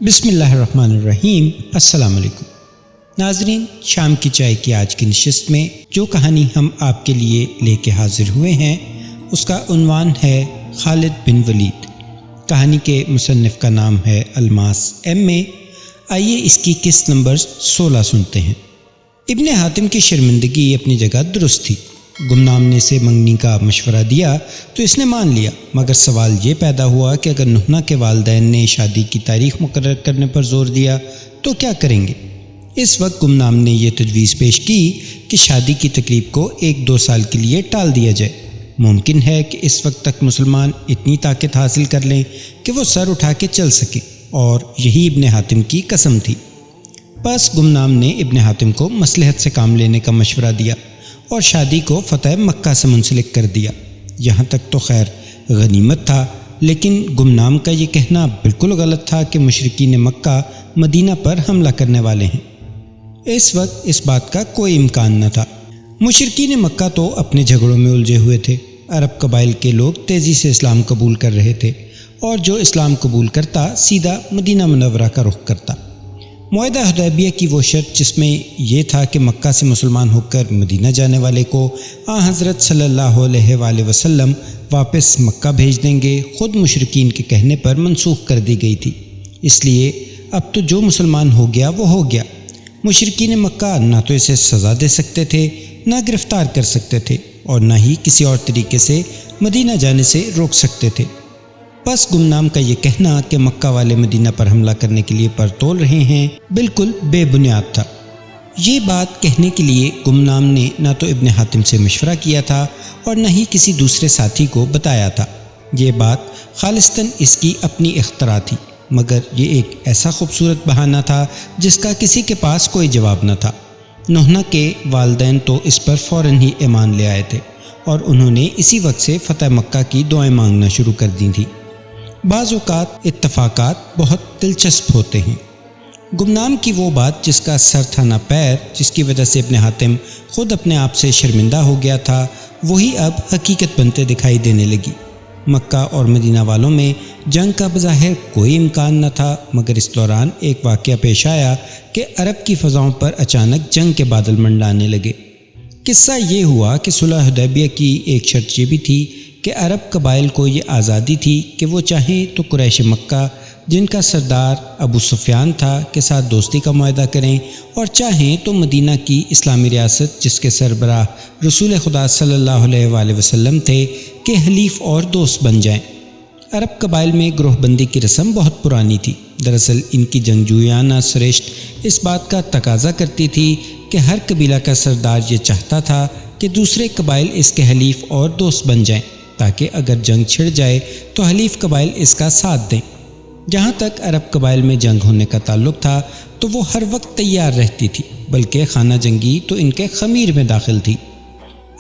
بسم اللہ الرحمن الرحیم۔ السلام علیکم ناظرین، شام کی چائے کی آج کی نشست میں جو کہانی ہم آپ کے لیے لے کے حاضر ہوئے ہیں اس کا عنوان ہے خالد بن ولید۔ کہانی کے مصنف کا نام ہے الماس ایم۔ آئیے اس کی قسط نمبر 16 سنتے ہیں۔ ابن حاتم کی شرمندگی اپنی جگہ درست تھی۔ گمنام نے اسے منگنی کا مشورہ دیا تو اس نے مان لیا، مگر سوال یہ پیدا ہوا کہ اگر نہنا کے والدین نے شادی کی تاریخ مقرر کرنے پر زور دیا تو کیا کریں گے؟ اس وقت گمنام نے یہ تجویز پیش کی کہ شادی کی تقریب کو 1-2 سال کے لیے ٹال دیا جائے۔ ممکن ہے کہ اس وقت تک مسلمان اتنی طاقت حاصل کر لیں کہ وہ سر اٹھا کے چل سکیں، اور یہی ابن حاتم کی قسم تھی۔ بس گمنام نے ابن حاتم کو مصلحت سے کام لینے کا مشورہ دیا اور شادی کو فتح مکہ سے منسلک کر دیا۔ یہاں تک تو خیر غنیمت تھا، لیکن گمنام کا یہ کہنا بالکل غلط تھا کہ مشرکین مکہ مدینہ پر حملہ کرنے والے ہیں۔ اس وقت اس بات کا کوئی امکان نہ تھا۔ مشرکین مکہ تو اپنے جھگڑوں میں الجھے ہوئے تھے۔ عرب قبائل کے لوگ تیزی سے اسلام قبول کر رہے تھے، اور جو اسلام قبول کرتا سیدھا مدینہ منورہ کا رخ کرتا۔ معاہدہ حدیبیہ کی وہ شرط جس میں یہ تھا کہ مکہ سے مسلمان ہو کر مدینہ جانے والے کو حضرت صلی اللہ علیہ وآلہ وسلم واپس مکہ بھیج دیں گے، خود مشرکین کے کہنے پر منسوخ کر دی گئی تھی۔ اس لیے اب تو جو مسلمان ہو گیا وہ ہو گیا۔ مشرکین مکہ نہ تو اسے سزا دے سکتے تھے، نہ گرفتار کر سکتے تھے، اور نہ ہی کسی اور طریقے سے مدینہ جانے سے روک سکتے تھے۔ بس گمنام کا یہ کہنا کہ مکہ والے مدینہ پر حملہ کرنے کے لیے پر تول رہے ہیں بالکل بے بنیاد تھا۔ یہ بات کہنے کے لیے گمنام نے نہ تو ابن حاتم سے مشورہ کیا تھا اور نہ ہی کسی دوسرے ساتھی کو بتایا تھا۔ یہ بات خالصتاً اس کی اپنی اختراع تھی، مگر یہ ایک ایسا خوبصورت بہانہ تھا جس کا کسی کے پاس کوئی جواب نہ تھا۔ نہنا کے والدین تو اس پر فوراً ہی ایمان لے آئے تھے، اور انہوں نے اسی وقت سے فتح مکہ کی دعائیں مانگنا شروع کر دی تھیں۔ بعض اوقات اتفاقات بہت دلچسپ ہوتے ہیں۔ گمنام کی وہ بات جس کا سر تھا نہ پیر، جس کی وجہ سے ابن حاتم خود اپنے آپ سے شرمندہ ہو گیا تھا، وہی اب حقیقت بنتے دکھائی دینے لگی۔ مکہ اور مدینہ والوں میں جنگ کا بظاہر کوئی امکان نہ تھا، مگر اس دوران ایک واقعہ پیش آیا کہ عرب کی فضاؤں پر اچانک جنگ کے بادل منڈانے لگے۔ قصہ یہ ہوا کہ صلح حدیبیہ کی ایک شرط یہ بھی تھی کہ عرب قبائل کو یہ آزادی تھی کہ وہ چاہیں تو قریش مکہ، جن کا سردار ابو سفیان تھا، کے ساتھ دوستی کا معاہدہ کریں، اور چاہیں تو مدینہ کی اسلامی ریاست جس کے سربراہ رسول خدا صلی اللہ علیہ وآلہ وسلم تھے کہ حلیف اور دوست بن جائیں۔ عرب قبائل میں گروہ بندی کی رسم بہت پرانی تھی۔ دراصل ان کی جنگجویانہ سرشت اس بات کا تقاضا کرتی تھی کہ ہر قبیلہ کا سردار یہ چاہتا تھا کہ دوسرے قبائل اس کے حلیف اور دوست بن جائیں، تاکہ اگر جنگ چھڑ جائے تو حلیف قبائل اس کا ساتھ دیں۔ جہاں تک عرب قبائل میں جنگ ہونے کا تعلق تھا تو وہ ہر وقت تیار رہتی تھی، بلکہ خانہ جنگی تو ان کے خمیر میں داخل تھی۔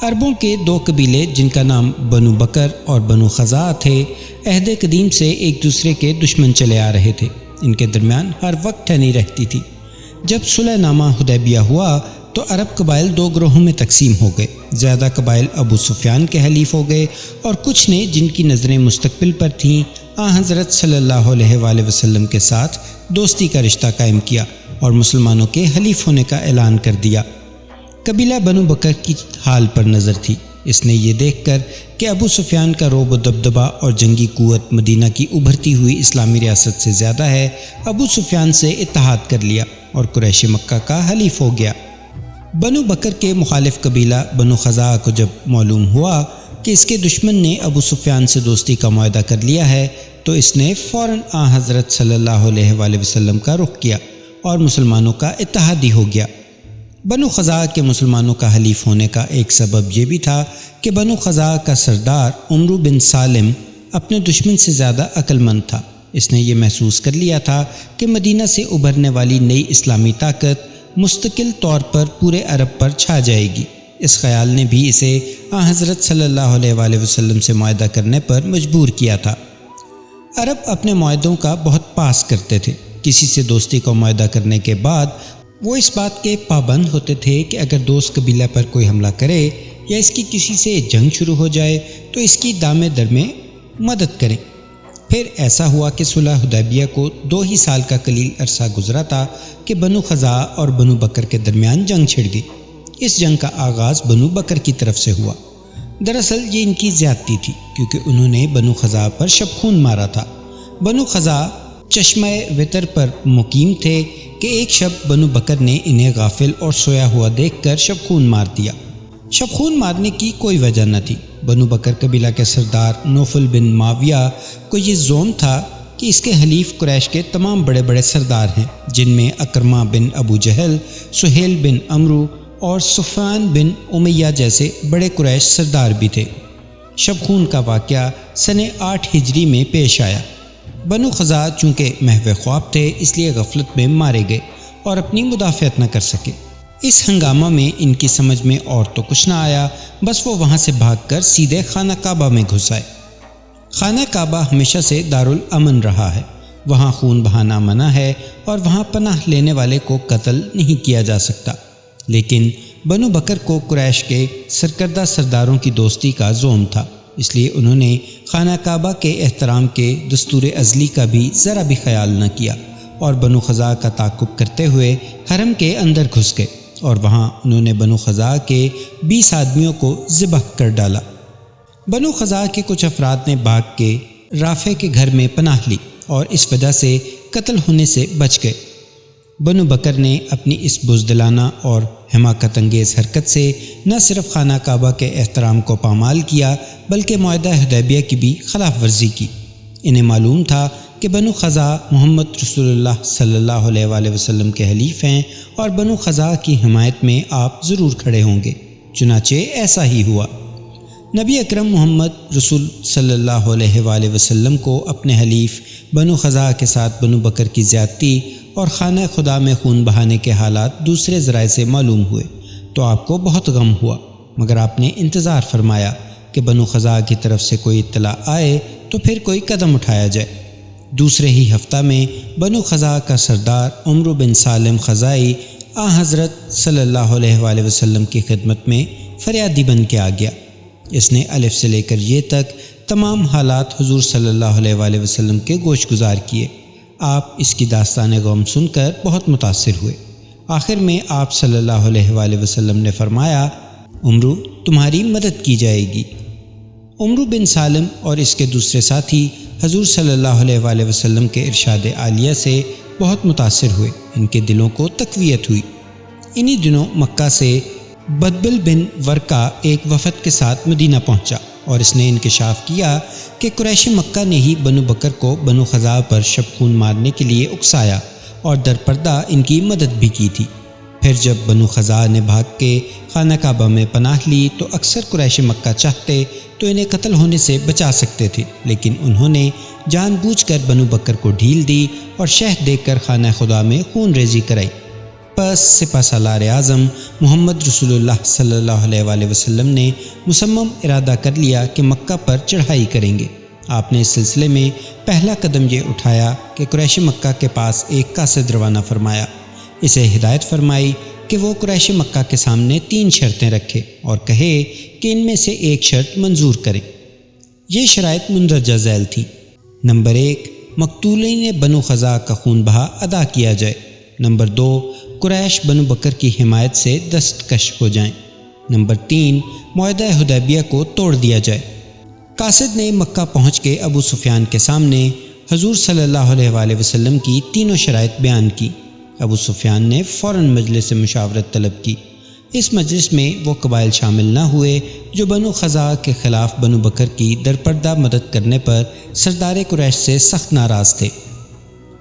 عربوں کے 2 قبیلے جن کا نام بنو بکر اور بنو خزاعہ تھے، عہد قدیم سے ایک دوسرے کے دشمن چلے آ رہے تھے۔ ان کے درمیان ہر وقت ٹھنی رہتی تھی۔ جب صلح نامہ حدیبیہ ہوا تو عرب قبائل 2 گروہوں میں تقسیم ہو گئے۔ زیادہ قبائل ابو سفیان کے حلیف ہو گئے، اور کچھ نے جن کی نظریں مستقبل پر تھیں حضرت صلی اللہ علیہ وآلہ وسلم کے ساتھ دوستی کا رشتہ قائم کیا اور مسلمانوں کے حلیف ہونے کا اعلان کر دیا۔ قبیلہ بنو بکر کی حال پر نظر تھی۔ اس نے یہ دیکھ کر کہ ابو سفیان کا رعب و دبدبہ اور جنگی قوت مدینہ کی ابھرتی ہوئی اسلامی ریاست سے زیادہ ہے، ابو سفیان سے اتحاد کر لیا اور قریش مکہ کا حلیف ہو گیا۔ بنو بکر کے مخالف قبیلہ بنو خزاعہ کو جب معلوم ہوا کہ اس کے دشمن نے ابو سفیان سے دوستی کا معاہدہ کر لیا ہے تو اس نے فوراً حضرت صلی اللہ علیہ وآلہ وسلم کا رخ کیا اور مسلمانوں کا اتحادی ہو گیا۔ بنو خزاعہ کے مسلمانوں کا حلیف ہونے کا ایک سبب یہ بھی تھا کہ بنو خزاعہ کا سردار عمرو بن سالم اپنے دشمن سے زیادہ عقل مند تھا۔ اس نے یہ محسوس کر لیا تھا کہ مدینہ سے ابھرنے والی نئی اسلامی طاقت مستقل طور پر پورے عرب پر چھا جائے گی۔ اس خیال نے بھی اسے حضرت صلی اللہ علیہ وآلہ وسلم سے معاہدہ کرنے پر مجبور کیا تھا۔ عرب اپنے معاہدوں کا بہت پاس کرتے تھے۔ کسی سے دوستی کا معاہدہ کرنے کے بعد وہ اس بات کے پابند ہوتے تھے کہ اگر دوست قبیلہ پر کوئی حملہ کرے یا اس کی کسی سے جنگ شروع ہو جائے تو اس کی دامے در میں مدد کریں۔ پھر ایسا ہوا کہ صلح حدیبیہ کو 2 ہی سال کا قلیل عرصہ گزرا تھا کہ بنو خزاعہ اور بنو بکر کے درمیان جنگ چھڑ گئی۔ اس جنگ کا آغاز بنو بکر کی طرف سے ہوا۔ دراصل یہ ان کی زیادتی تھی کیونکہ انہوں نے بنو خزاعہ پر شبخون مارا تھا۔ بنو خزاعہ چشمہ وتر پر مقیم تھے کہ ایک شب بنو بکر نے انہیں غافل اور سویا ہوا دیکھ کر شبخون مار دیا۔ شبخون مارنے کی کوئی وجہ نہ تھی۔ بنو بکر قبیلہ کے سردار نوفل بن معاویہ کو یہ زعم تھا کہ اس کے حلیف قریش کے تمام بڑے بڑے سردار ہیں، جن میں اکرمہ بن ابو جہل، سہیل بن عمرو اور سفیان بن امیہ جیسے بڑے قریش سردار بھی تھے۔ شبخون کا واقعہ سن 8 ہجری میں پیش آیا۔ بنو خزاعہ چونکہ محو خواب تھے اس لیے غفلت میں مارے گئے اور اپنی مدافعت نہ کر سکے۔ اس ہنگامہ میں ان کی سمجھ میں اور تو کچھ نہ آیا، بس وہ وہاں سے بھاگ کر سیدھے خانہ کعبہ میں گھس آئے۔ خانہ کعبہ ہمیشہ سے دارالامن رہا ہے، وہاں خون بہانا منع ہے اور وہاں پناہ لینے والے کو قتل نہیں کیا جا سکتا، لیکن بنو بکر کو قریش کے سرکردہ سرداروں کی دوستی کا زعم تھا، اس لیے انہوں نے خانہ کعبہ کے احترام کے دستور ازلی کا بھی ذرا بھی خیال نہ کیا اور بنو خزاعہ کا تعاقب کرتے ہوئے حرم کے اندر گھس گئے اور وہاں انہوں نے بنو خزاعہ کے 20 آدمیوں کو ذبح کر ڈالا۔ بنو خزاعہ کے کچھ افراد نے بھاگ کے رافع کے گھر میں پناہ لی اور اس وجہ سے قتل ہونے سے بچ گئے۔ بنو بکر نے اپنی اس بزدلانہ اور حماقت انگیز حرکت سے نہ صرف خانہ کعبہ کے احترام کو پامال کیا بلکہ معاہدہ حدیبیہ کی بھی خلاف ورزی کی۔ انہیں معلوم تھا کہ بنو خزاعہ محمد رسول اللہ صلی اللہ علیہ وآلہ وسلم کے حلیف ہیں اور بنو خزاعہ کی حمایت میں آپ ضرور کھڑے ہوں گے، چنانچہ ایسا ہی ہوا۔ نبی اکرم محمد رسول صلی اللہ علیہ وآلہ وسلم کو اپنے حلیف بنو خزاعہ کے ساتھ بنو بکر کی زیادتی اور خانہ خدا میں خون بہانے کے حالات دوسرے ذرائع سے معلوم ہوئے تو آپ کو بہت غم ہوا، مگر آپ نے انتظار فرمایا کہ بنو خزاعہ کی طرف سے کوئی اطلاع آئے تو پھر کوئی قدم اٹھایا جائے۔ دوسرے ہی ہفتہ میں بنو خزاعہ کا سردار عمرو بن سالم خزاعی حضرت صلی اللہ علیہ وآلہ وسلم کی خدمت میں فریادی بن کے آ گیا۔ اس نے الف سے لے کر یہ تک تمام حالات حضور صلی اللہ علیہ وآلہ وسلم کے گوش گزار کیے۔ آپ اس کی داستان غم سن کر بہت متاثر ہوئے۔ آخر میں آپ صلی اللہ علیہ وآلہ وسلم نے فرمایا، عمرو تمہاری مدد کی جائے گی۔ عمرو بن سالم اور اس کے دوسرے ساتھی حضور صلی اللہ علیہ وآلہ وسلم کے ارشاد عالیہ سے بہت متاثر ہوئے، ان کے دلوں کو تقویت ہوئی۔ انہی دنوں مکہ سے بدبل بن ورقہ ایک وفد کے ساتھ مدینہ پہنچا اور اس نے انکشاف کیا کہ قریش مکہ نے ہی بنو بکر کو بنو خزاعہ پر شبخون مارنے کے لیے اکسایا اور در پردہ ان کی مدد بھی کی تھی۔ پھر جب بنو خزاعہ نے بھاگ کے خانہ کعبہ میں پناہ لی تو اکثر قریش مکہ چاہتے تو انہیں قتل ہونے سے بچا سکتے تھے، لیکن انہوں نے جان بوجھ کر بنو بکر کو ڈھیل دی اور شہد دے کر خانہ خدا میں خون ریزی کرائی۔ پس سپہ سالار اعظم محمد رسول اللہ صلی اللہ علیہ وآلہ وسلم نے مصمم ارادہ کر لیا کہ مکہ پر چڑھائی کریں گے۔ آپ نے اس سلسلے میں پہلا قدم یہ اٹھایا کہ قریش مکہ کے پاس ایک قاصد روانہ فرمایا، اسے ہدایت فرمائی کہ وہ قریش مکہ کے سامنے 3 شرطیں رکھے اور کہے کہ ان میں سے ایک شرط منظور کرے۔ یہ شرائط مندرجہ ذیل تھیں۔ نمبر 1، مقتولین بنو خزاعہ کا خون بہا ادا کیا جائے۔ نمبر 2، قریش بنو بکر کی حمایت سے دستکش ہو جائیں۔ نمبر 3، معاہدہ حدیبیہ کو توڑ دیا جائے۔ قاصد نے مکہ پہنچ کے ابو سفیان کے سامنے حضور صلی اللہ علیہ وآلہ وسلم کی تینوں شرائط بیان کی۔ ابو سفیان نے فوراً مجلس مشاورت طلب کی۔ اس مجلس میں وہ قبائل شامل نہ ہوئے جو بنو خزاعہ کے خلاف بنو بکر کی درپردہ مدد کرنے پر سردار قریش سے سخت ناراض تھے۔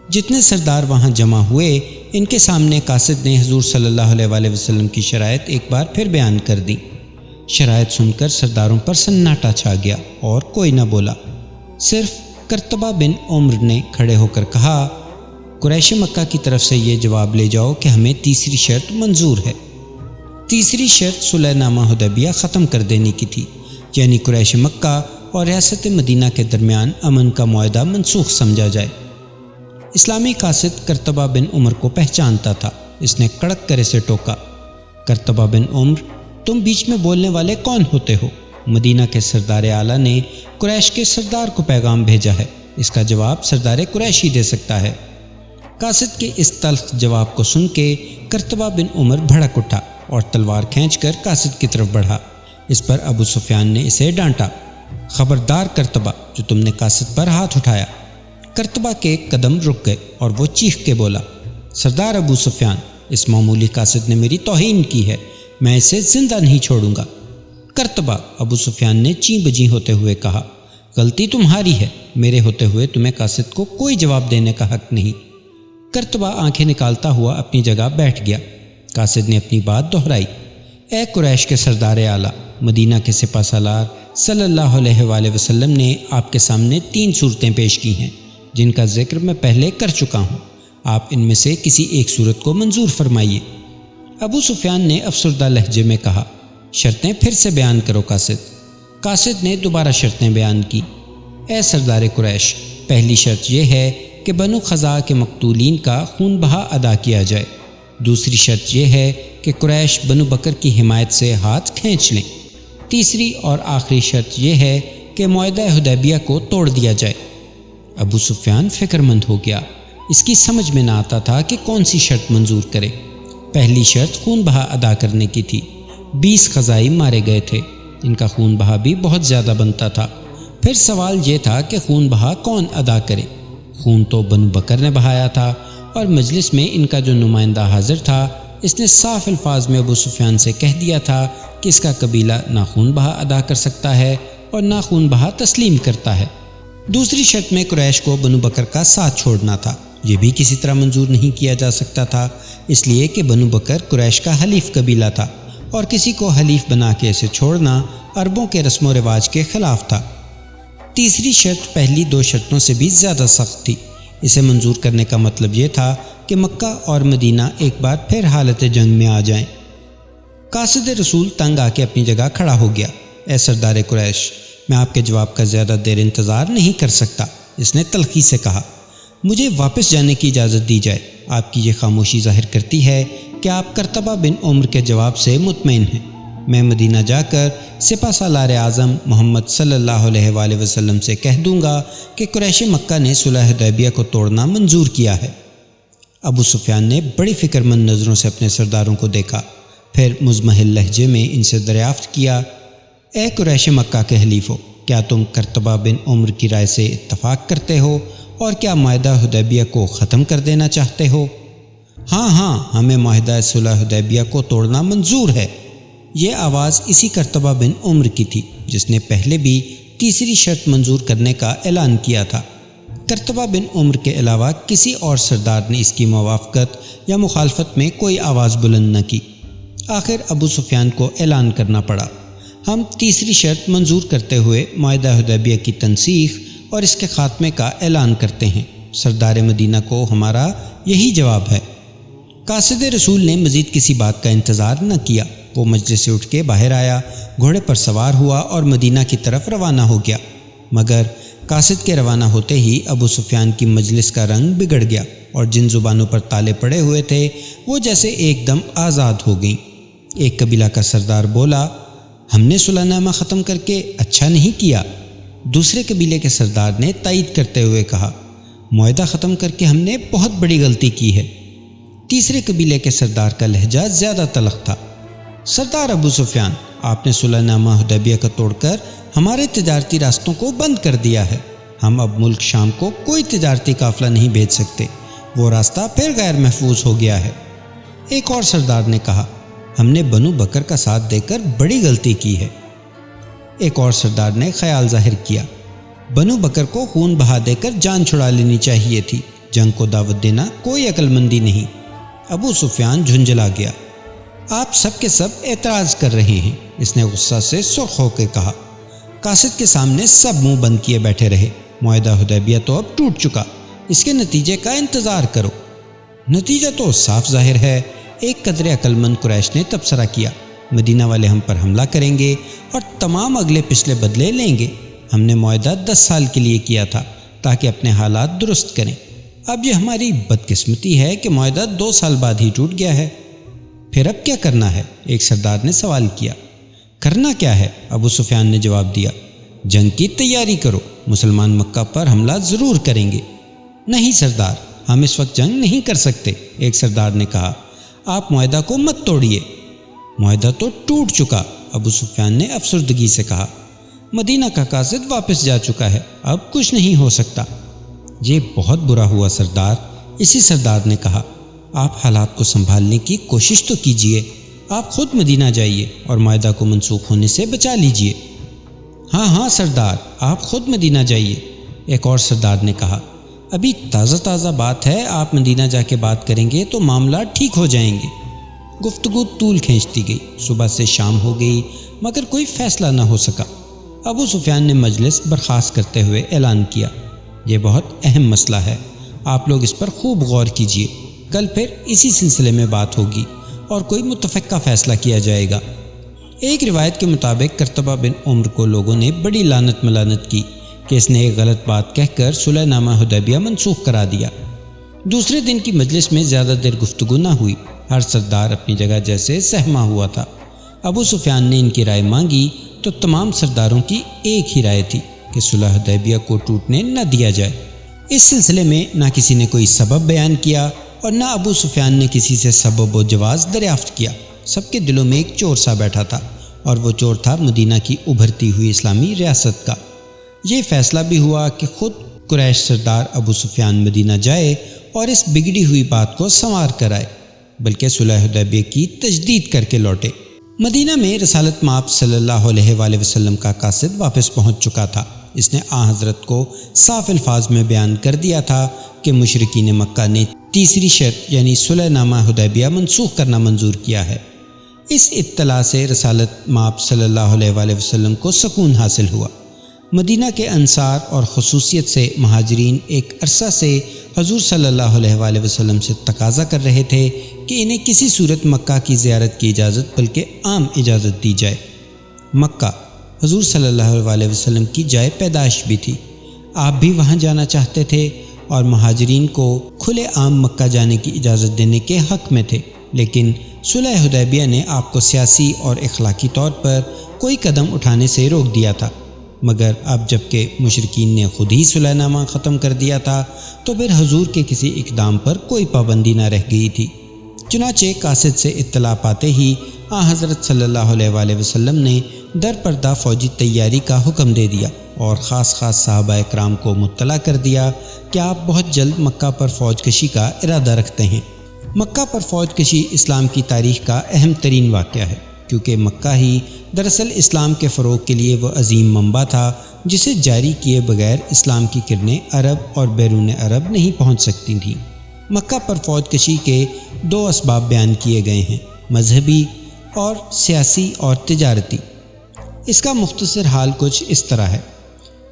جتنے سردار وہاں جمع ہوئے ان کے سامنے قاصد نے حضور صلی اللہ علیہ وآلہ وسلم کی شرائط ایک بار پھر بیان کر دی۔ شرائط سن کر سرداروں پر سناٹا چھا گیا اور کوئی نہ بولا، صرف کرتبہ بن عمر نے کھڑے ہو کر کہا، قریش مکہ کی طرف سے یہ جواب لے جاؤ کہ ہمیں تیسری شرط منظور ہے۔ تیسری شرط صلح نامہ حدیبیہ ختم کر دینے کی تھی، یعنی قریش مکہ اور ریاست مدینہ کے درمیان امن کا معاہدہ منسوخ سمجھا جائے۔ اسلامی قاصد کرتبہ بن عمر کو پہچانتا تھا، اس نے کڑک کر اسے ٹوکا، کرتبہ بن عمر تم بیچ میں بولنے والے کون ہوتے ہو؟ مدینہ کے سردار اعلیٰ نے قریش کے سردار کو پیغام بھیجا ہے، اس کا جواب سردار قریش ہی دے سکتا ہے۔ قاصد کے اس تلخ جواب کو سن کے کرتبہ بن عمر بھڑک اٹھا اور تلوار کھینچ کر قاصد کی طرف بڑھا۔ اس پر ابو سفیان نے اسے ڈانٹا، خبردار کرتبہ، جو تم نے قاصد پر ہاتھ اٹھایا۔ کرتبہ کے قدم رک گئے اور وہ چیخ کے بولا، سردار ابو سفیان، اس معمولی قاصد نے میری توہین کی ہے، میں اسے زندہ نہیں چھوڑوں گا۔ کرتبہ، ابو سفیان نے چیں بجیں ہوتے ہوئے کہا، غلطی تمہاری ہے، میرے ہوتے ہوئے تمہیں قاصد کو کوئی جواب دینے کا حق نہیں۔ کرتبہ آنکھیں نکالتا ہوا اپنی جگہ بیٹھ گیا۔ قاصد نے اپنی بات دہرائی، اے قریش کے سردار اعلیٰ، مدینہ کے سپہ سالار صلی اللہ علیہ وآلہ وسلم نے آپ کے سامنے 3 صورتیں پیش کی ہیں جن کا ذکر میں پہلے کر چکا ہوں، آپ ان میں سے کسی ایک صورت کو منظور فرمائیے۔ ابو سفیان نے افسردہ لہجے میں کہا، شرطیں پھر سے بیان کرو قاصد۔ قاصد نے دوبارہ شرطیں بیان کی، اے سردار قریش، پہلی شرط یہ ہے کہ بنو خزاعہ کے مقتولین کا خون بہا ادا کیا جائے۔ دوسری شرط یہ ہے کہ قریش بنو بکر کی حمایت سے ہاتھ کھینچ لیں۔ تیسری اور آخری شرط یہ ہے کہ معاہدہ حدیبیہ کو توڑ دیا جائے۔ ابو سفیان فکر مند ہو گیا، اس کی سمجھ میں نہ آتا تھا کہ کون سی شرط منظور کرے۔ پہلی شرط خون بہا ادا کرنے کی تھی، 20 خزائی مارے گئے تھے، ان کا خون بہا بھی بہت زیادہ بنتا تھا۔ پھر سوال یہ تھا کہ خون بہا کون ادا کرے؟ خون تو بنو بکر نے بہایا تھا، اور مجلس میں ان کا جو نمائندہ حاضر تھا اس نے صاف الفاظ میں ابو سفیان سے کہہ دیا تھا کہ اس کا قبیلہ نہ خون بہا ادا کر سکتا ہے اور نہ خون بہا تسلیم کرتا ہے۔ دوسری شرط میں قریش کو بنو بکر کا ساتھ چھوڑنا تھا، یہ بھی کسی طرح منظور نہیں کیا جا سکتا تھا، اس لیے کہ بنو بکر قریش کا حلیف قبیلہ تھا اور کسی کو حلیف بنا کے اسے چھوڑنا عربوں کے رسم و رواج کے خلاف تھا۔ تیسری شرط پہلی 2 شرطوں سے بھی زیادہ سخت تھی، اسے منظور کرنے کا مطلب یہ تھا کہ مکہ اور مدینہ ایک بار پھر حالت جنگ میں آ جائیں۔ قاصد رسول تنگ آ کے اپنی جگہ کھڑا ہو گیا، اے سردار قریش، میں آپ کے جواب کا زیادہ دیر انتظار نہیں کر سکتا، اس نے تلخی سے کہا، مجھے واپس جانے کی اجازت دی جائے۔ آپ کی یہ خاموشی ظاہر کرتی ہے کہ آپ کرتبہ بن عمر کے جواب سے مطمئن ہیں۔ میں مدینہ جا کر سپہ سالار اعظم محمد صلی اللہ علیہ وآلہ وسلم سے کہہ دوں گا کہ قریش مکہ نے صلح حدیبیہ کو توڑنا منظور کیا ہے۔ ابو سفیان نے بڑی فکر مند نظروں سے اپنے سرداروں کو دیکھا، پھر مزمحل لہجے میں ان سے دریافت کیا، اے قریش مکہ کے حلیفو، کیا تم کرتبہ بن عمر کی رائے سے اتفاق کرتے ہو اور کیا معاہدہ حدیبیہ کو ختم کر دینا چاہتے ہو؟ ہاں، ہمیں معاہدہ صلح حدیبیہ کو توڑنا منظور ہے۔ یہ آواز اسی کرتبہ بن عمر کی تھی جس نے پہلے بھی تیسری شرط منظور کرنے کا اعلان کیا تھا۔ کرتبہ بن عمر کے علاوہ کسی اور سردار نے اس کی موافقت یا مخالفت میں کوئی آواز بلند نہ کی۔ آخر ابو سفیان کو اعلان کرنا پڑا، ہم تیسری شرط منظور کرتے ہوئے معاہدہ حدیبیہ کی تنسیخ اور اس کے خاتمے کا اعلان کرتے ہیں۔ سردار مدینہ کو ہمارا یہی جواب ہے۔ قاصد رسول نے مزید کسی بات کا انتظار نہ کیا، وہ مجلس سے اٹھ کے باہر آیا، گھوڑے پر سوار ہوا اور مدینہ کی طرف روانہ ہو گیا۔ مگر قاصد کے روانہ ہوتے ہی ابو سفیان کی مجلس کا رنگ بگڑ گیا اور جن زبانوں پر تالے پڑے ہوئے تھے وہ جیسے ایک دم آزاد ہو گئیں۔ ایک قبیلہ کا سردار بولا، ہم نے صلح نامہ ختم کر کے اچھا نہیں کیا۔ دوسرے قبیلے کے سردار نے تائید کرتے ہوئے کہا، معاہدہ ختم کر کے ہم نے بہت بڑی غلطی کی ہے۔ تیسرے قبیلے کے سردار کا لہجہ زیادہ تلخ تھا، سردار ابو سفیان، آپ نے صلح نامہ حدیبیہ کا توڑ کر ہمارے تجارتی راستوں کو بند کر دیا ہے، ہم اب ملک شام کو کوئی تجارتی قافلہ نہیں بھیج سکتے، وہ راستہ پھر غیر محفوظ ہو گیا ہے۔ ایک اور سردار نے کہا، ہم نے بنو بکر کا ساتھ دے کر بڑی غلطی کی ہے۔ ایک اور سردار نے خیال ظاہر کیا، بنو بکر کو خون بہا دے کر جان چھڑا لینی چاہیے تھی، جنگ کو دعوت دینا کوئی عقل مندی نہیں۔ ابو سفیان جھنجھلا گیا، آپ سب کے سب اعتراض کر رہے ہیں، اس نے غصہ سے سرخ ہو کے کہا۔ قاصد کے سامنے سب منہ بند کیے بیٹھے رہے، معاہدہ حدیبیہ تو اب ٹوٹ چکا، اس کے نتیجے کا انتظار کرو۔ نتیجہ تو صاف ظاہر ہے، ایک قدر عقل مند قریش نے تبصرہ کیا، مدینہ والے ہم پر حملہ کریں گے اور تمام اگلے پچھلے بدلے لیں گے۔ ہم نے معاہدہ 10 سال کے لیے کیا تھا تاکہ اپنے حالات درست کریں، اب یہ ہماری بدقسمتی ہے کہ معاہدہ 2 سال بعد ہی ٹوٹ گیا ہے۔ پھر اب کیا کرنا ہے؟ ایک سردار نے سوال کیا۔ کرنا کیا ہے؟ ابو سفیان نے جواب دیا، جنگ کی تیاری کرو، مسلمان مکہ پر حملہ ضرور کریں گے۔ نہیں سردار، ہم اس وقت جنگ نہیں کر سکتے، ایک سردار نے کہا۔ آپ معاہدہ کو مت توڑیے۔ معاہدہ تو ٹوٹ چکا، ابو سفیان نے افسردگی سے کہا۔ مدینہ کا قاصد واپس جا چکا ہے، اب کچھ نہیں ہو سکتا۔ یہ بہت برا ہوا سردار، اسی سردار نے کہا۔ آپ حالات کو سنبھالنے کی کوشش تو کیجیے، آپ خود مدینہ جائیے اور معاہدہ کو منسوخ ہونے سے بچا لیجیے۔ ہاں سردار، آپ خود مدینہ جائیے، ایک اور سردار نے کہا۔ ابھی تازہ بات ہے، آپ مدینہ جا کے بات کریں گے تو معاملات ٹھیک ہو جائیں گے۔ گفتگو طول کھینچتی گئی، صبح سے شام ہو گئی مگر کوئی فیصلہ نہ ہو سکا۔ ابو سفیان نے مجلس برخاست کرتے ہوئے اعلان کیا، یہ بہت اہم مسئلہ ہے، آپ لوگ اس پر خوب غور کیجیے، کل پھر اسی سلسلے میں بات ہوگی اور کوئی متفقہ فیصلہ کیا جائے گا۔ ایک روایت کے مطابق کرتبہ بن عمر کو لوگوں نے بڑی لعنت ملعنت کی کہ اس نے ایک غلط بات کہہ کر صلح نامہ حدیبیہ منسوخ کرا دیا۔ دوسرے دن کی مجلس میں زیادہ دیر گفتگو نہ ہوئی، ہر سردار اپنی جگہ جیسے سہما ہوا تھا۔ ابو سفیان نے ان کی رائے مانگی تو تمام سرداروں کی ایک ہی رائے تھی کہ صلح حدیبیہ کو ٹوٹنے نہ دیا جائے۔ اس سلسلے میں نہ کسی نے کوئی سبب بیان کیا اور نہ ابو سفیان نے کسی سے سبب و جواز دریافت کیا۔ سب کے دلوں میں ایک چور سا بیٹھا تھا اور وہ چور تھا مدینہ کی ابھرتی ہوئی اسلامی ریاست کا۔ یہ فیصلہ بھی ہوا کہ خود قریش سردار ابو سفیان مدینہ جائے اور اس بگڑی ہوئی بات کو سنوار کر آئے، بلکہ صلح حدیبیہ کی تجدید کر کے لوٹے۔ مدینہ میں رسالت مآب صلی اللہ علیہ وآلہ وسلم کا قاصد واپس پہنچ چکا تھا۔ اس نے حضرت کو صاف الفاظ میں بیان کر دیا تھا کہ مشرکین مکہ نے تیسری شرط یعنی صلح نامہ حدیبیہ منسوخ کرنا منظور کیا ہے۔ اس اطلاع سے رسالت مآب صلی اللہ علیہ وآلہ وسلم کو سکون حاصل ہوا۔ مدینہ کے انصار اور خصوصیت سے مہاجرین ایک عرصہ سے حضور صلی اللہ علیہ وآلہ وسلم سے تقاضا کر رہے تھے کہ انہیں کسی صورت مکہ کی زیارت کی اجازت بلکہ عام اجازت دی جائے۔ مکہ حضور صلی اللہ علیہ وسلم کی جائے پیدائش بھی تھی، آپ بھی وہاں جانا چاہتے تھے اور مہاجرین کو کھلے عام مکہ جانے کی اجازت دینے کے حق میں تھے، لیکن صلح حدیبیہ نے آپ کو سیاسی اور اخلاقی طور پر کوئی قدم اٹھانے سے روک دیا تھا۔ مگر اب جب کہ مشرکین نے خود ہی صلح نامہ ختم کر دیا تھا تو پھر حضور کے کسی اقدام پر کوئی پابندی نہ رہ گئی تھی۔ چنانچہ قاصد سے اطلاع پاتے ہی حضرت صلی اللہ علیہ وآلہ وسلم نے در پردہ فوجی تیاری کا حکم دے دیا اور خاص صحابہ اکرام کو مطلع کر دیا کہ آپ بہت جلد مکہ پر فوج کشی کا ارادہ رکھتے ہیں۔ مکہ پر فوج کشی اسلام کی تاریخ کا اہم ترین واقعہ ہے، کیونکہ مکہ ہی دراصل اسلام کے فروغ کے لیے وہ عظیم منبع تھا جسے جاری کیے بغیر اسلام کی کرنیں عرب اور بیرون عرب نہیں پہنچ سکتی تھیں۔ مکہ پر فوج کشی کے دو اسباب بیان کیے گئے ہیں، مذہبی اور سیاسی اور تجارتی۔ اس کا مختصر حال کچھ اس طرح ہے۔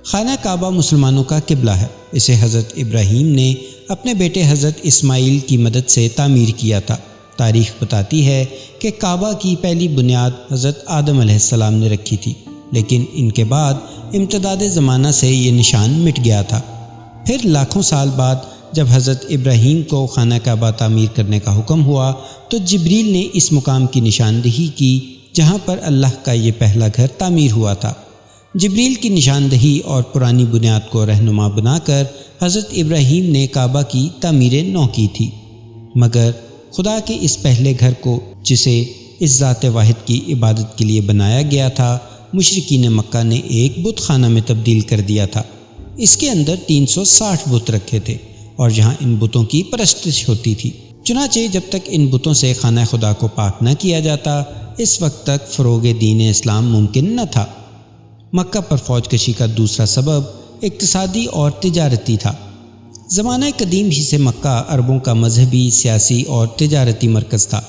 خانہ کعبہ مسلمانوں کا قبلہ ہے، اسے حضرت ابراہیم نے اپنے بیٹے حضرت اسماعیل کی مدد سے تعمیر کیا تھا۔ تاریخ بتاتی ہے کہ کعبہ کی پہلی بنیاد حضرت آدم علیہ السلام نے رکھی تھی، لیکن ان کے بعد امتداد زمانہ سے یہ نشان مٹ گیا تھا۔ پھر لاکھوں سال بعد جب حضرت ابراہیم کو خانہ کعبہ تعمیر کرنے کا حکم ہوا تو جبریل نے اس مقام کی نشاندہی کی جہاں پر اللہ کا یہ پہلا گھر تعمیر ہوا تھا۔ جبریل کی نشاندہی اور پرانی بنیاد کو رہنما بنا کر حضرت ابراہیم نے کعبہ کی تعمیر نو کی تھی، مگر خدا کے اس پہلے گھر کو جسے اس ذات واحد کی عبادت کے لیے بنایا گیا تھا، مشرکین مکہ نے ایک بت خانہ میں تبدیل کر دیا تھا۔ اس کے اندر 360 بت رکھے تھے اور جہاں ان بتوں کی پرستش ہوتی تھی۔ چنانچہ جب تک ان بتوں سے خانہ خدا کو پاک نہ کیا جاتا، اس وقت تک فروغ دین اسلام ممکن نہ تھا۔ مکہ پر فوج کشی کا دوسرا سبب اقتصادی اور تجارتی تھا۔ زمانہ قدیم ہی سے مکہ عربوں کا مذہبی، سیاسی اور تجارتی مرکز تھا۔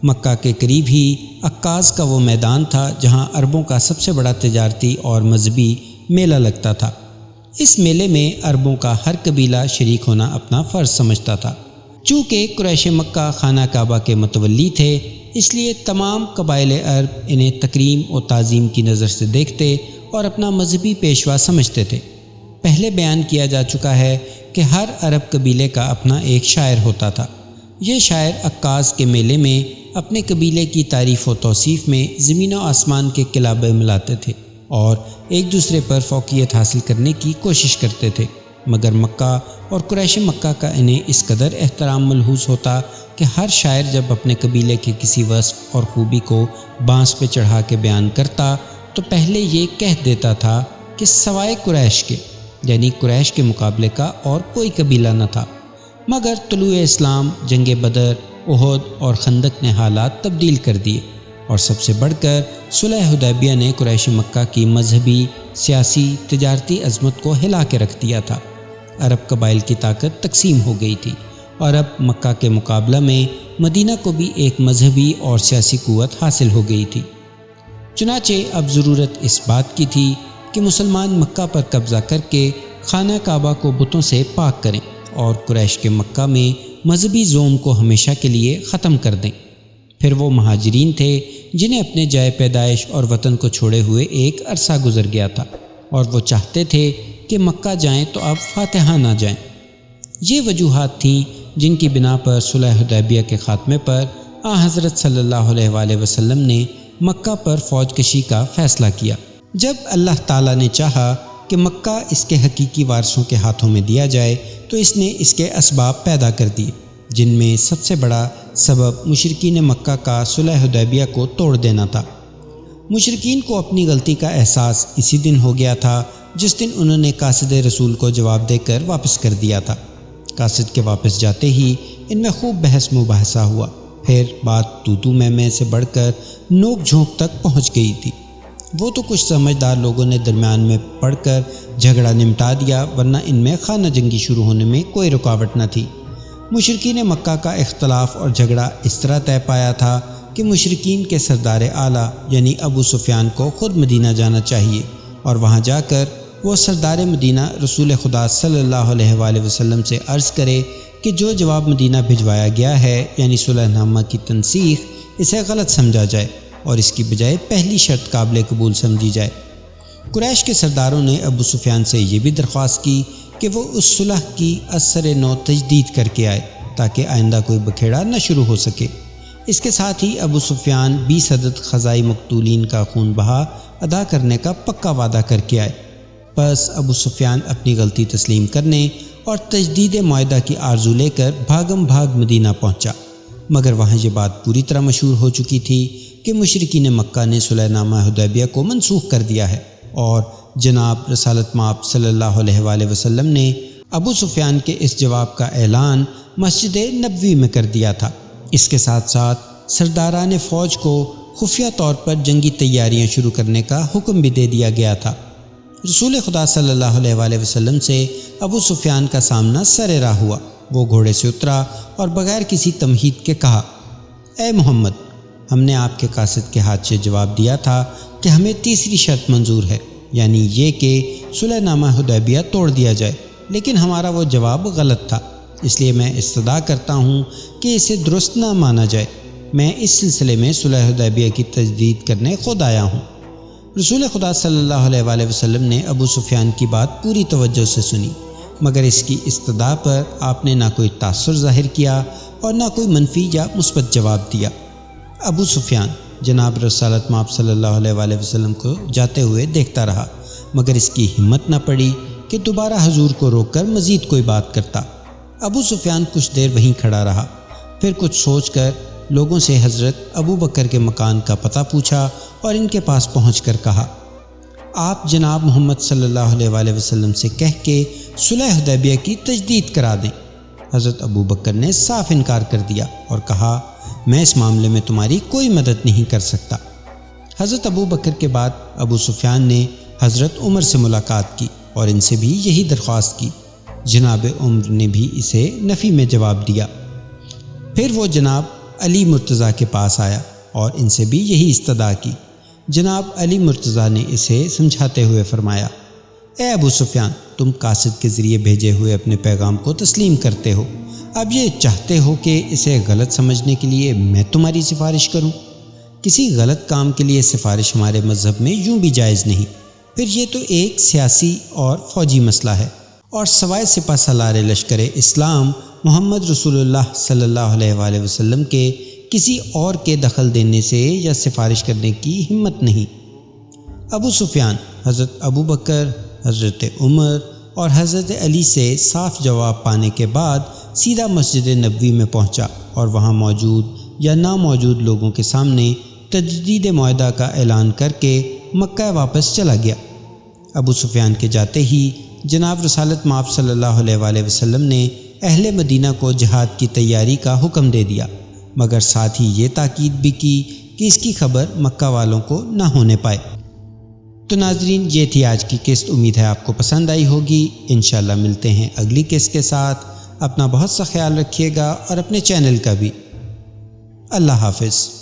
مکہ کے قریب ہی عکاظ کا وہ میدان تھا جہاں عربوں کا سب سے بڑا تجارتی اور مذہبی میلہ لگتا تھا۔ اس میلے میں عربوں کا ہر قبیلہ شریک ہونا اپنا فرض سمجھتا تھا۔ چونکہ قریش مکہ خانہ کعبہ کے متولی تھے، اس لیے تمام قبائل عرب انہیں تکریم و تعظیم کی نظر سے دیکھتے اور اپنا مذہبی پیشوا سمجھتے تھے۔ پہلے بیان کیا جا چکا ہے کہ ہر عرب قبیلے کا اپنا ایک شاعر ہوتا تھا۔ یہ شاعر عکاظ کے میلے میں اپنے قبیلے کی تعریف و توصیف میں زمین و آسمان کے قلابے ملاتے تھے اور ایک دوسرے پر فوقیت حاصل کرنے کی کوشش کرتے تھے، مگر مکہ اور قریش مکہ کا انہیں اس قدر احترام ملحوظ ہوتا کہ ہر شاعر جب اپنے قبیلے کے کسی وصف اور خوبی کو بانس پہ چڑھا کے بیان کرتا تو پہلے یہ کہہ دیتا تھا کہ سوائے قریش کے، یعنی قریش کے مقابلے کا اور کوئی قبیلہ نہ تھا۔ مگر طلوع اسلام، جنگ بدر، احد اور خندق نے حالات تبدیل کر دیے، اور سب سے بڑھ کر صلح حدیبیہ نے قریش مکہ کی مذہبی، سیاسی، تجارتی عظمت کو ہلا کے رکھ دیا تھا۔ عرب قبائل کی طاقت تقسیم ہو گئی تھی، اور اب مکہ کے مقابلہ میں مدینہ کو بھی ایک مذہبی اور سیاسی قوت حاصل ہو گئی تھی۔ چنانچہ اب ضرورت اس بات کی تھی کہ مسلمان مکہ پر قبضہ کر کے خانہ کعبہ کو بتوں سے پاک کریں اور قریش کے مکہ میں مذہبی زوم کو ہمیشہ کے لیے ختم کر دیں۔ پھر وہ مہاجرین تھے جنہیں اپنے جائے پیدائش اور وطن کو چھوڑے ہوئے ایک عرصہ گزر گیا تھا، اور وہ چاہتے تھے کہ مکہ جائیں تو اب فاتحہ نہ جائیں۔ یہ وجوہات تھیں جن کی بنا پر صلح حدیبیہ کے خاتمے پر حضرت صلی اللہ علیہ وآلہ وسلم نے مکہ پر فوج کشی کا فیصلہ کیا۔ جب اللہ تعالیٰ نے چاہا کہ مکہ اس کے حقیقی وارثوں کے ہاتھوں میں دیا جائے تو اس نے اس کے اسباب پیدا کر دیے، جن میں سب سے بڑا سبب مشرکین مکہ کا صلح حدیبیہ کو توڑ دینا تھا۔ مشرکین کو اپنی غلطی کا احساس اسی دن ہو گیا تھا جس دن انہوں نے قاصد رسول کو جواب دے کر واپس کر دیا تھا۔ قاصد کے واپس جاتے ہی ان میں خوب بحث مباحثہ ہوا، پھر بات تو میں سے بڑھ کر نوک جھونک تک پہنچ گئی تھی۔ وہ تو کچھ سمجھدار لوگوں نے درمیان میں پڑھ کر جھگڑا نمٹا دیا، ورنہ ان میں خانہ جنگی شروع ہونے میں کوئی رکاوٹ نہ تھی۔ مشرکین مکہ کا اختلاف اور جھگڑا اس طرح طے پایا تھا کہ مشرکین کے سردار اعلیٰ یعنی ابو سفیان کو خود مدینہ جانا چاہیے، اور وہاں جا کر وہ سردار مدینہ رسول خدا صلی اللہ علیہ وآلہ وسلم سے عرض کرے کہ جو جواب مدینہ بھجوایا گیا ہے یعنی صلح نامہ کی تنسیخ، اسے غلط سمجھا جائے اور اس کی بجائے پہلی شرط قابل قبول سمجھی جائے۔ قریش کے سرداروں نے ابو سفیان سے یہ بھی درخواست کی کہ وہ اس صلح کی اثر نو تجدید کر کے آئے تاکہ آئندہ کوئی بکھیڑا نہ شروع ہو سکے۔ اس کے ساتھ ہی ابو سفیان 20 عدد خزائی مقتولین کا خون بہا ادا کرنے کا پکا وعدہ کر کے آئے۔ پس ابو سفیان اپنی غلطی تسلیم کرنے اور تجدید معاہدہ کی آرزو لے کر بھاگم بھاگ مدینہ پہنچا، مگر وہاں یہ بات پوری طرح مشہور ہو چکی تھی کہ مشرکین مکہ نے صلح نامہ حدیبیہ کو منسوخ کر دیا ہے، اور جناب رسالت مآب صلی اللہ علیہ وآلہ وسلم نے ابو سفیان کے اس جواب کا اعلان مسجد نبوی میں کر دیا تھا۔ اس کے ساتھ ساتھ سرداران فوج کو خفیہ طور پر جنگی تیاریاں شروع کرنے کا حکم بھی دے دیا گیا تھا۔ رسول خدا صلی اللہ علیہ وآلہ وسلم سے ابو سفیان کا سامنا سر راہ ہوا۔ وہ گھوڑے سے اترا اور بغیر کسی تمہید کے کہا، اے محمد، ہم نے آپ کے قاصد کے ہاتھ سے جواب دیا تھا کہ ہمیں تیسری شرط منظور ہے، یعنی یہ کہ صلح نامہ حدیبیہ توڑ دیا جائے، لیکن ہمارا وہ جواب غلط تھا، اس لیے میں استدعا کرتا ہوں کہ اسے درست نہ مانا جائے۔ میں اس سلسلے میں صلح حدیبیہ کی تجدید کرنے خود آیا ہوں۔ رسول خدا صلی اللہ علیہ وآلہ وسلم نے ابو سفیان کی بات پوری توجہ سے سنی، مگر اس کی استدعا پر آپ نے نہ کوئی تاثر ظاہر کیا اور نہ کوئی منفی یا مثبت جواب دیا۔ ابو سفیان جناب رسالت مآب صلی اللہ علیہ وآلہ وسلم کو جاتے ہوئے دیکھتا رہا، مگر اس کی ہمت نہ پڑی کہ دوبارہ حضور کو روک کر مزید کوئی بات کرتا۔ ابو سفیان کچھ دیر وہیں کھڑا رہا، پھر کچھ سوچ کر لوگوں سے حضرت ابو بکر کے مکان کا پتہ پوچھا اور ان کے پاس پہنچ کر کہا، آپ جناب محمد صلی اللہ علیہ وآلہ وسلم سے کہہ کے صلح حدیبیہ کی تجدید کرا دیں۔ حضرت ابو بکر نے صاف انکار کر دیا اور کہا، میں اس معاملے میں تمہاری کوئی مدد نہیں کر سکتا۔ حضرت ابو بکر کے بعد ابو سفیان نے حضرت عمر سے ملاقات کی اور ان سے بھی یہی درخواست کی۔ جناب عمر نے بھی اسے نفی میں جواب دیا۔ پھر وہ جناب علی مرتضیٰ کے پاس آیا اور ان سے بھی یہی استدعا کی۔ جناب علی مرتضیٰ نے اسے سمجھاتے ہوئے فرمایا، اے ابو سفیان، تم قاصد کے ذریعے بھیجے ہوئے اپنے پیغام کو تسلیم کرتے ہو، اب یہ چاہتے ہو کہ اسے غلط سمجھنے کے لیے میں تمہاری سفارش کروں؟ کسی غلط کام کے لیے سفارش ہمارے مذہب میں یوں بھی جائز نہیں۔ پھر یہ تو ایک سیاسی اور فوجی مسئلہ ہے، اور سوائے سپہ سالار لشکر اسلام محمد رسول اللہ صلی اللہ علیہ وآلہ وسلم کے کسی اور کے دخل دینے سے یا سفارش کرنے کی ہمت نہیں۔ ابو سفیان حضرت ابو بکر، حضرت عمر اور حضرت علی سے صاف جواب پانے کے بعد سیدھا مسجد نبوی میں پہنچا اور وہاں موجود یا ناموجود لوگوں کے سامنے تجدید معاہدہ کا اعلان کر کے مکہ واپس چلا گیا۔ ابو سفیان کے جاتے ہی جناب رسالت مآب صلی اللہ علیہ وآلہ وسلم نے اہل مدینہ کو جہاد کی تیاری کا حکم دے دیا، مگر ساتھ ہی یہ تاکید بھی کی کہ اس کی خبر مکہ والوں کو نہ ہونے پائے۔ تو ناظرین، یہ تھی آج کی قسط، امید ہے آپ کو پسند آئی ہوگی۔ انشاءاللہ ملتے ہیں اگلی قسط کے ساتھ۔ اپنا بہت سا خیال رکھیے گا اور اپنے چینل کا بھی۔ اللہ حافظ۔